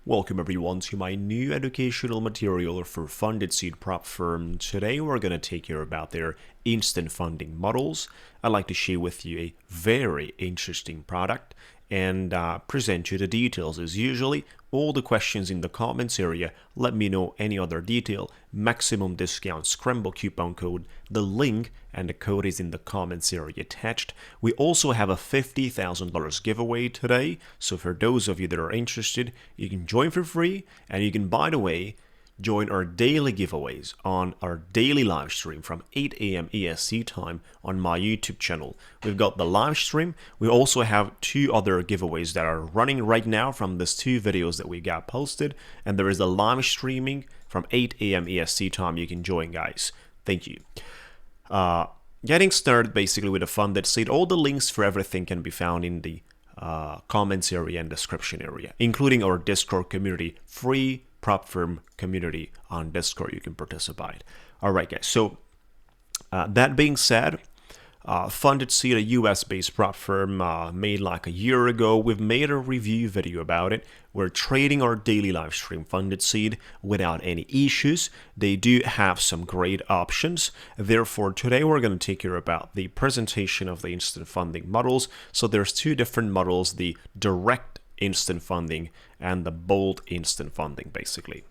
Welcome everyone to my new educational material for FundedSeat prop firm. Today we're going to take care about their instant funding models. I'd like to share with you a very interesting product and present you the details as usually. All the questions in the comments area, let me know any other detail, maximum discount scramble coupon code, the link and the code is in the comments area attached. We also have a $50,000 giveaway today, so for those of you that are interested, you can join for free and you can, by the way, join our daily giveaways on our daily live stream from 8 a.m. EST time on my YouTube channel. We've got the live stream. We also have two other giveaways that are running right now from these two videos that we got posted. And there is a live streaming from 8 a.m. EST time. You can join, guys. Thank you. Getting started basically with a FundedSeat. All the links for everything can be found in the comments area and description area, including our Discord community, free prop firm community on Discord. You can participate. All right, guys. So that being said, FundedSeat, a US-based prop firm made like a year ago. We've made a review video about it. We're trading our daily live stream FundedSeat without any issues. They do have some great options. Therefore, today we're going to take care about the presentation of the instant funding models. So there's two different models, the direct instant funding and the bold instant funding basically.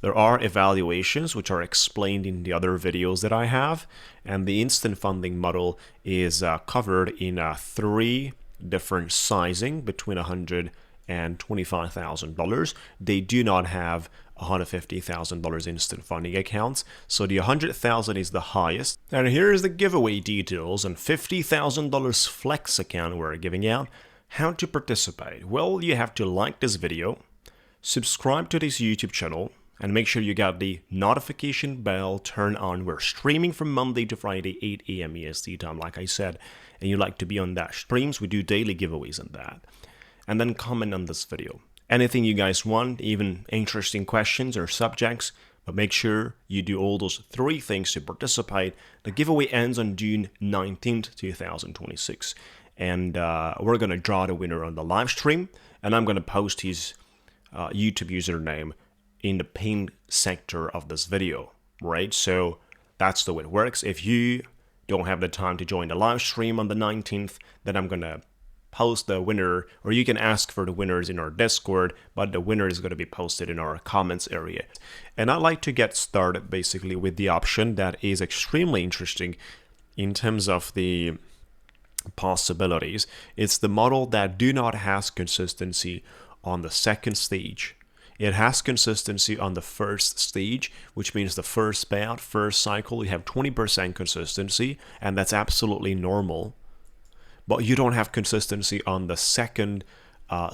There are evaluations which are explained in the other videos that I have, and the instant funding model is covered in three different sizing between $100,000 and $25,000. They do not have $150,000 instant funding accounts, so the $100,000 is the highest. And here's the giveaway details on $50,000 flex account we're giving out. How to participate? Well, you have to like this video, subscribe to this YouTube channel, and make sure you got the notification bell turned on. We're streaming from Monday to Friday, 8 a.m. EST time, like I said, and you like to be on that streams. We do daily giveaways on that. And then comment on this video. Anything you guys want, even interesting questions or subjects, but make sure you do all those three things to participate. The giveaway ends on June 19th, 2026. And we're going to draw the winner on the live stream, and I'm going to post his YouTube username in the pinned sector of this video, right? So that's the way it works. If you don't have the time to join the live stream on the 19th, then I'm going to post the winner, or you can ask for the winners in our Discord, but the winner is going to be posted in our comments area. And I'd like to get started basically with the option that is extremely interesting in terms of the possibilities. It's the model that do not has consistency on the second stage. It has consistency on the first stage, which means the first payout, first cycle, you have 20% consistency, and that's absolutely normal. But you don't have consistency on the second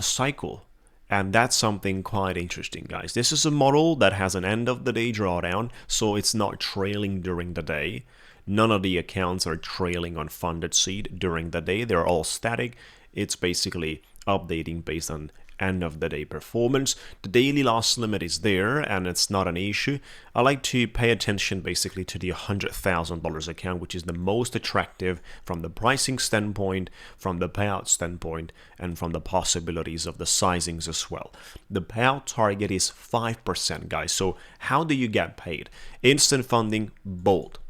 cycle, and that's something quite interesting, guys. This is a model that has an end of the day drawdown, so it's not trailing during the day. None of the accounts are trailing on FundedSeat during the day. They're all static. It's basically updating based on end of the day performance. The daily loss limit is there and it's not an issue. I like to pay attention basically to the $100,000 account, which is the most attractive from the pricing standpoint, from the payout standpoint, and from the possibilities of the sizings as well. The payout target is 5%, guys. So how do you get paid? Instant funding, bold.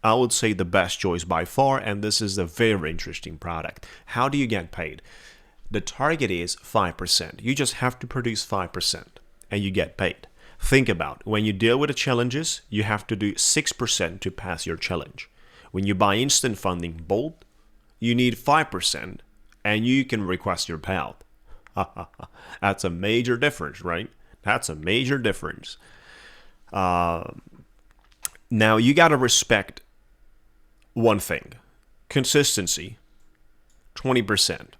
I would say the best choice by far, and this is a very interesting product. How do you get paid? The target is 5%. You just have to produce 5% and you get paid. Think about when you deal with the challenges, you have to do 6% to pass your challenge. When you buy instant funding bold, you need 5% and you can request your payout. That's a major difference, right? That's a major difference. Now you got to respect one thing, consistency, 20%,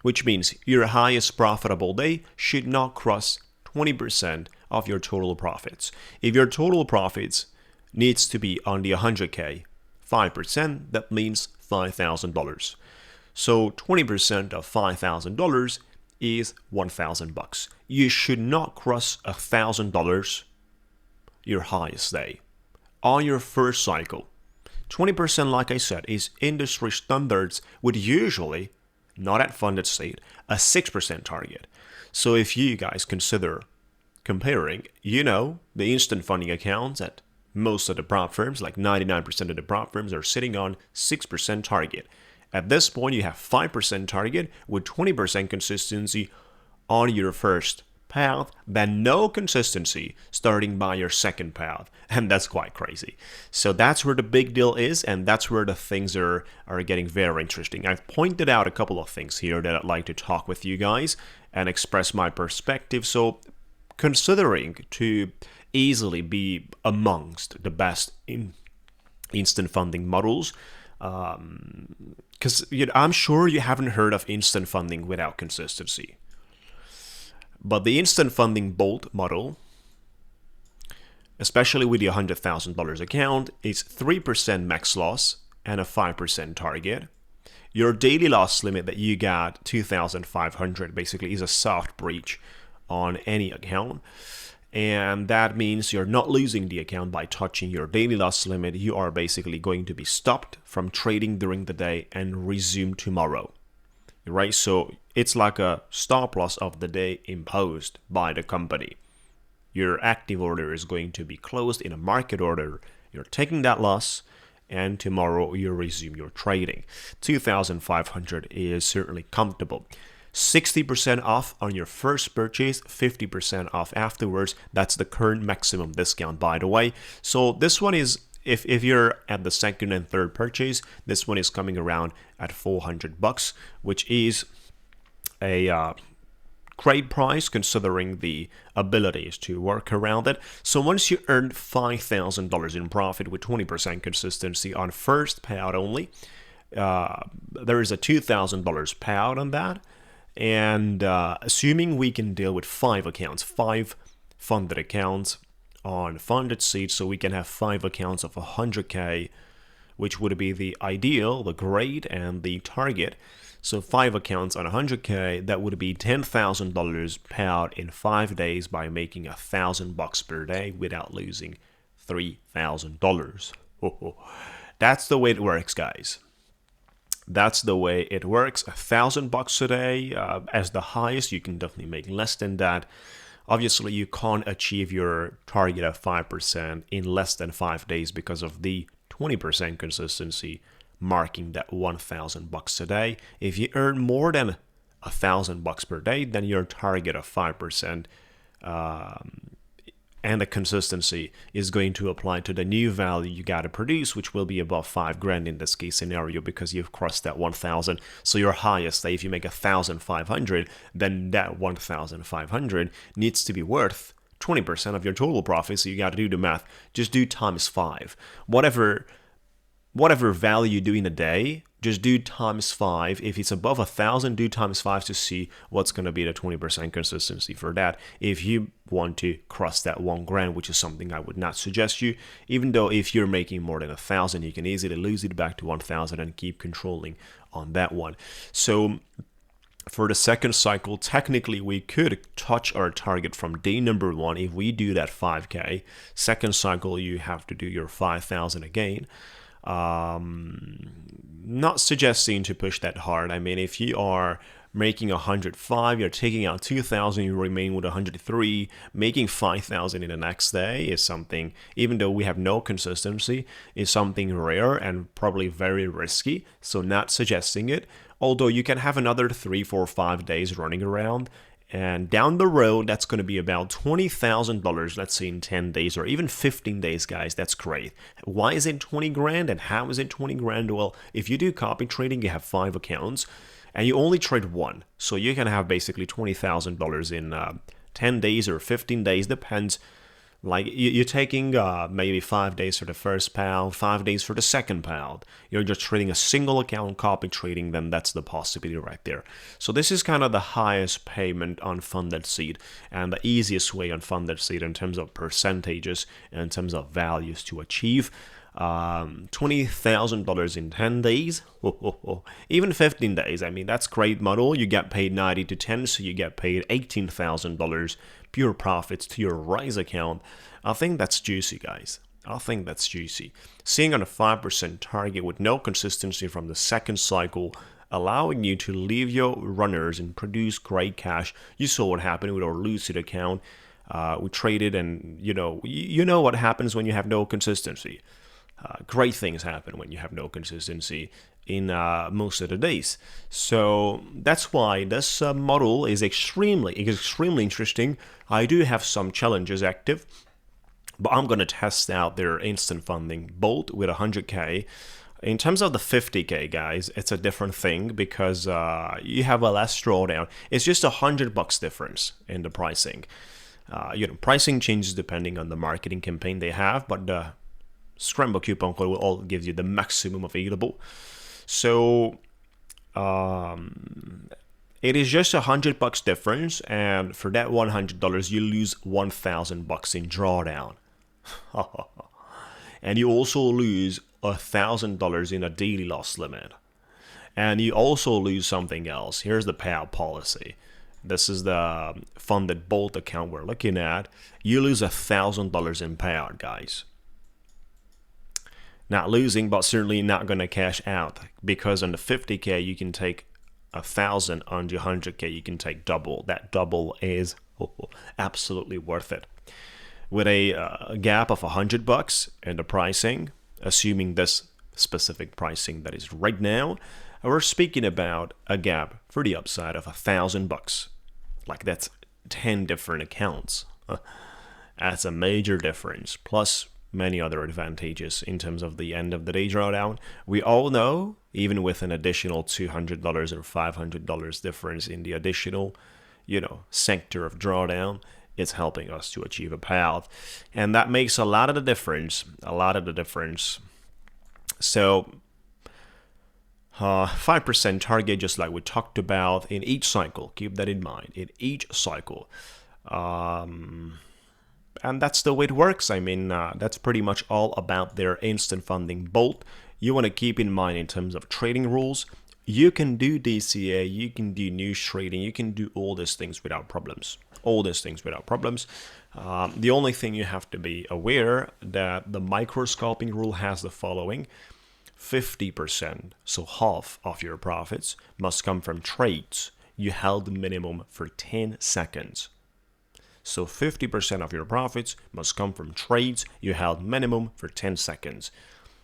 which means your highest profitable day should not cross 20% of your total profits. If your total profits needs to be on the 100K, 5%, that means $5,000. So 20% of $5,000 is $1,000. You should not cross $1,000 your highest day on your first cycle. 20%, like I said, is industry standards with usually, not at FundedSeat, a 6% target. So if you guys consider comparing, the instant funding accounts at most of the prop firms, like 99% of the prop firms, are sitting on 6% target. At this point, you have 5% target with 20% consistency on your first payout, then no consistency starting by your second payout. And that's quite crazy. So that's where the big deal is, and that's where the things are getting very interesting. I've pointed out a couple of things here that I'd like to talk with you guys and express my perspective. So considering to easily be amongst the best in instant funding models, because I'm sure you haven't heard of instant funding without consistency. But the instant funding Bolt model, especially with the $100,000 account, is 3% max loss and a 5% target. Your daily loss limit that you got, 2,500, basically is a soft breach on any account. And that means you're not losing the account by touching your daily loss limit. You are basically going to be stopped from trading during the day and resume tomorrow. Right? So it's like a stop loss of the day imposed by the company. Your active order is going to be closed in a market order. You're taking that loss, and tomorrow you resume your trading. 2,500 is certainly comfortable. 60% off on your first purchase, 50% off afterwards. That's the current maximum discount, by the way. So this one is, if you're at the second and third purchase, this one is coming around at $400, which is a great price considering the abilities to work around it. So once you earn $5,000 in profit with 20% consistency on first payout only, there is a $2,000 payout on that. And assuming we can deal with 5 accounts, 5 funded accounts on FundedSeat, so we can have 5 accounts of 100K, which would be the ideal, the grade, and the target. So 5 accounts on 100K, that would be $10,000 payout in 5 days by making $1,000 per day without losing $3,000. That's the way it works, guys. That's the way it works. $1,000 a day as the highest. You can definitely make less than that. Obviously, you can't achieve your target of 5% in less than 5 days because of the 20% consistency marking that $1,000 a day. If you earn more than $1,000 per day, then your target of 5% and the consistency is going to apply to the new value you got to produce, which will be above $5,000 in this case scenario because you've crossed that 1,000. So your highest, say if you make 1,500, then that 1,500 needs to be worth 20% of your total profit. So you got to do the math. Just do times 5. Whatever value you do in a day, just do times 5. If it's above 1,000, do times 5 to see what's going to be the 20% consistency for that. If you want to cross that $1,000, which is something I would not suggest you, even though if you're making more than 1,000, you can easily lose it back to 1,000 and keep controlling on that one. So for the second cycle, technically we could touch our target from day number 1 if we do that 5K. Second cycle, you have to do your 5,000 again. Not suggesting to push that hard. I mean, if you are making 105, you're taking out 2,000, you remain with 103, making 5,000 in the next day is something, even though we have no consistency, is something rare and probably very risky. So not suggesting it. Although you can have another 3, 4, 5 days running around. And down the road, that's going to be about $20,000, let's say in 10 days or even 15 days, guys. That's great. Why is it $20,000 and how is it $20,000? Well, if you do copy trading, you have 5 accounts and you only trade 1. So you can have basically $20,000 in 10 days or 15 days, depends. Like you're taking maybe 5 days for the first pound, 5 days for the second pound. You're just trading a single account, copy trading, then that's the possibility right there. So this is kind of the highest payment on FundedSeat and the easiest way on FundedSeat in terms of percentages and in terms of values to achieve. $20,000 in 10 days, even 15 days. I mean, that's great model. You get paid 90 to 10, so you get paid $18,000 pure profits to your Rise account. I think that's juicy, guys. I think that's juicy. Seeing on a 5% target with no consistency from the second cycle, allowing you to leave your runners and produce great cash. You saw what happened with our Lucid account. We traded, and you know what happens when you have no consistency. Great things happen when you have no consistency in most of the days. So that's why this model is extremely interesting. I do have some challenges active, but I'm going to test out their instant funding bolt with 100K. In terms of the 50K, guys, it's a different thing because you have a less drawdown. It's just $100 difference in the pricing. Pricing changes depending on the marketing campaign they have, but the Scramble coupon code will all give you the maximum available. So it is just $100 difference, and for that $100, you lose $1,000 in drawdown. And you also lose $1,000 in a daily loss limit. And you also lose something else. Here's the payout policy. This is the funded Bolt account we're looking at. You lose $1,000 in payout, guys. Not losing, but certainly not going to cash out, because on the 50K you can take 1,000, on the 100K you can take double. That double is absolutely worth it. With a gap of $100 in the pricing, assuming this specific pricing that is right now, we're speaking about a gap for the upside of $1,000. Like, that's 10 different accounts. That's a major difference, plus many other advantages in terms of the end of the day drawdown. We all know, even with an additional $200 or $500 difference in the additional, sector of drawdown, it's helping us to achieve a payout. And that makes a lot of the difference. So 5% target, just like we talked about, in each cycle. Keep that in mind, in each cycle. And that's the way it works. I mean, that's pretty much all about their instant funding Bolt. You want to keep in mind in terms of trading rules, you can do DCA, you can do news trading, you can do all these things without problems. The only thing you have to be aware that the micro scalping rule has the following: 50%, so half of your profits, must come from trades you held minimum for 10 seconds. So 50% of your profits must come from trades you held minimum for 10 seconds.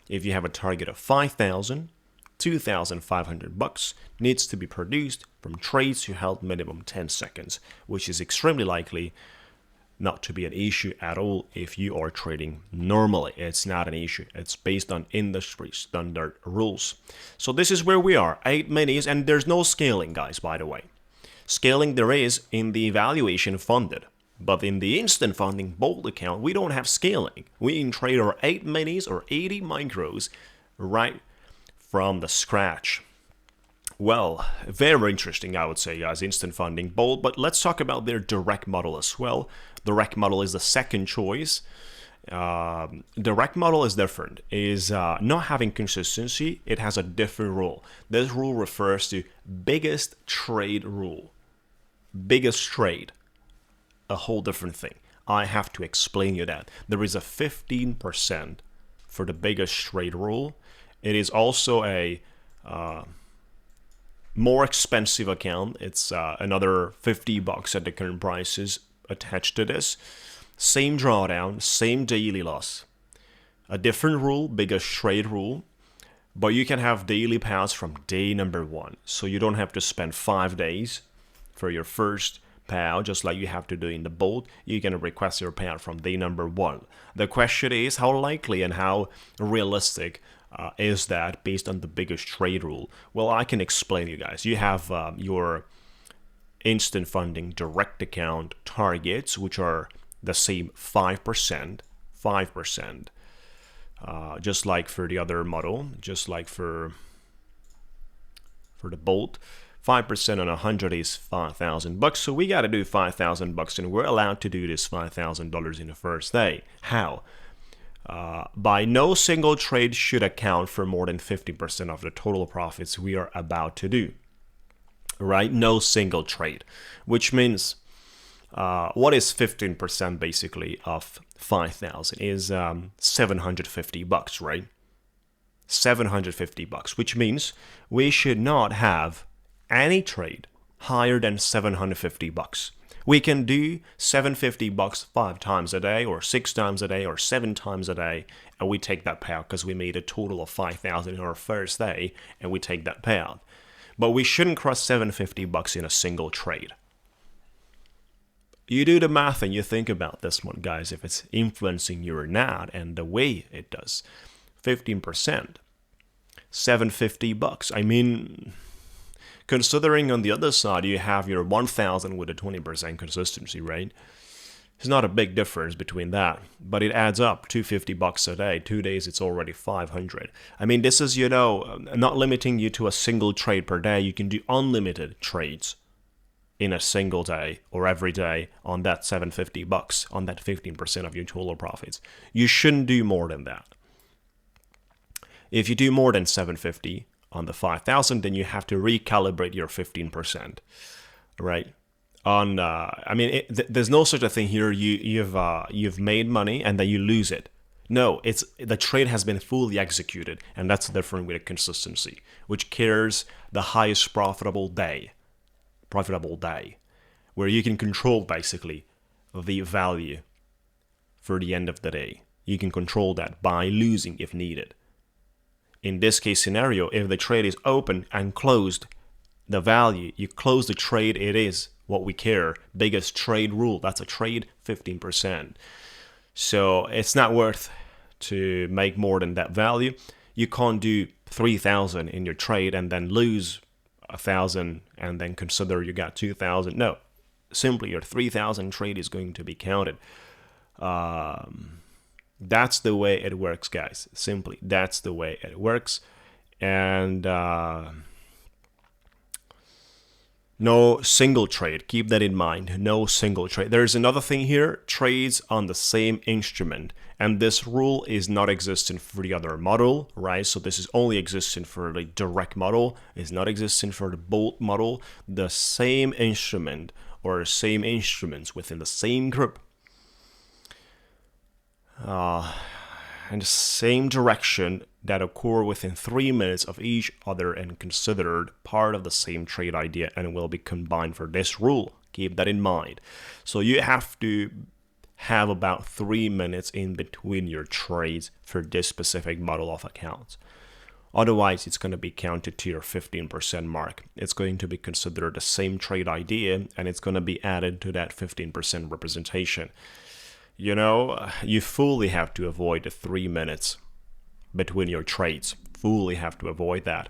If you have a target of 5,000, $2,500 needs to be produced from trades you held minimum 10 seconds, which is extremely likely not to be an issue at all if you are trading normally. It's not an issue. It's based on industry standard rules. So this is where we are, 8 minis, and there's no scaling, guys, by the way. Scaling there is in the evaluation funded. But in the instant funding Bolt account, we don't have scaling. We can trade our 8 minis or 80 micros right from the scratch. Well, very interesting, I would say, guys, instant funding Bolt. But let's talk about their direct model as well. Direct model is the second choice. Direct model is different. Is not having consistency. It has a different rule. This rule refers to biggest trade rule. Biggest trade. A whole different thing. I have to explain you that. There is a 15% for the biggest trade rule. It is also a more expensive account. It's another $50 at the current prices attached to this. Same drawdown, same daily loss. A different rule, biggest trade rule, but you can have daily payouts from day number 1. So you don't have to spend 5 days for your first payout, just like you have to do in the Bolt. You can request your payout from day number 1. The question is, how likely and how realistic is that based on the biggest trade rule? Well, I can explain you guys. You have your instant funding direct account targets, which are the same 5%, just like for the other model, just like for the Bolt. 5% on 100 is $5,000. So we got to do $5,000, and we're allowed to do this $5,000 in the first day. How? By no single trade should account for more than 50% of the total profits we are about to do. Right? No single trade, which means what is 15% basically of 5,000 is $750, right? $750, which means we should not have any trade higher than $750. We can do $750 5 times a day, or 6 times a day, or 7 times a day, and we take that payout because we made a total of 5,000 in our first day, and we take that payout. But we shouldn't cross $750 in a single trade. You do the math and you think about this one, guys, if it's influencing you or not, and the way it does. 15%, $750. I mean, considering on the other side you have your 1,000 with a 20% consistency, right? It's not a big difference between that, but it adds up to $50 a day. 2 days, it's already 500. I mean, this is, not limiting you to a single trade per day. You can do unlimited trades in a single day or every day on that $750, on that 15% of your total profits. You shouldn't do more than that. If you do more than $750 on the 5,000, then you have to recalibrate your 15%, right? There's no such a thing here. You've made money and then you lose it. No, it's the trade has been fully executed, and that's different with a consistency, which cares the highest profitable day, where you can control basically the value for the end of the day. You can control that by losing if needed. In this case scenario, if the trade is open and closed, the value, you close the trade, it is what we care. Biggest trade rule, that's a trade, 15%. So it's not worth to make more than that value. You can't do 3,000 in your trade and then lose 1,000 and then consider you got 2,000. No, simply your 3,000 trade is going to be counted. That's the way it works, guys. Simply, that's the way it works. And no single trade. Keep that in mind. No single trade. There's another thing here. Trades on the same instrument. And this rule is not existent for the other model, right? So this is only existent for the direct model. It's not existent for the bolt model. The same instrument or same instruments within the same group. And the same direction that occur within 3 minutes of each other and considered part of the same trade idea and will be combined for this rule. Keep that in mind. So you have to have about 3 minutes in between your trades for this specific model of accounts. Otherwise, it's going to be counted to your 15% mark. It's going to be considered the same trade idea, and it's going to be added to that 15% representation. You fully have to avoid the 3 minutes between your trades. Fully have to avoid that.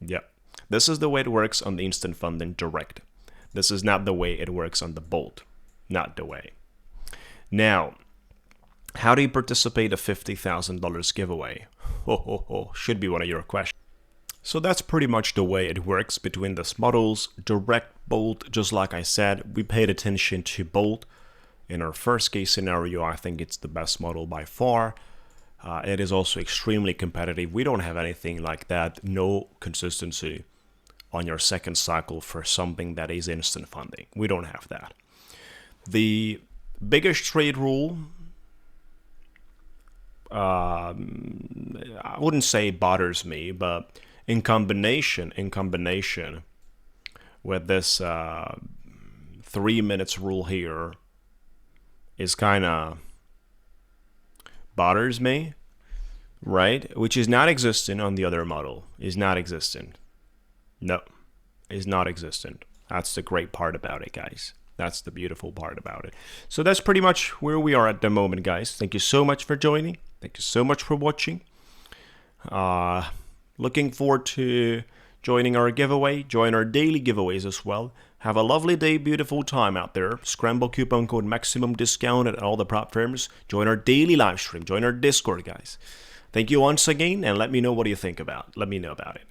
Yep. This is the way it works on the Instant Funding Direct. This is not the way it works on the Bolt. Not the way. Now, how do you participate in a $50,000 giveaway? Should be one of your questions. So that's pretty much the way it works between these models. Direct, Bolt, just like I said, we paid attention to Bolt. In our first case scenario, I think it's the best model by far. It is also extremely competitive. We don't have anything like that. No consistency on your second cycle for something that is instant funding. We don't have that. The biggest trade rule, I wouldn't say bothers me, but in combination with this 3 minutes rule here, is kind of bothers me, right? Which is not existent on the other model. Is not existent. No, is not existent. That's the great part about it, guys. That's the beautiful part about it. So that's pretty much where we are at the moment, guys. Thank you so much for joining. Thank you so much for watching. Looking forward to joining our giveaway. Join our daily giveaways as well. Have a lovely day, beautiful time out there. Scramble coupon code maximum discount at all the prop firms. Join our daily live stream. Join our Discord, guys. Thank you once again, and let me know what you think about. Let me know about it.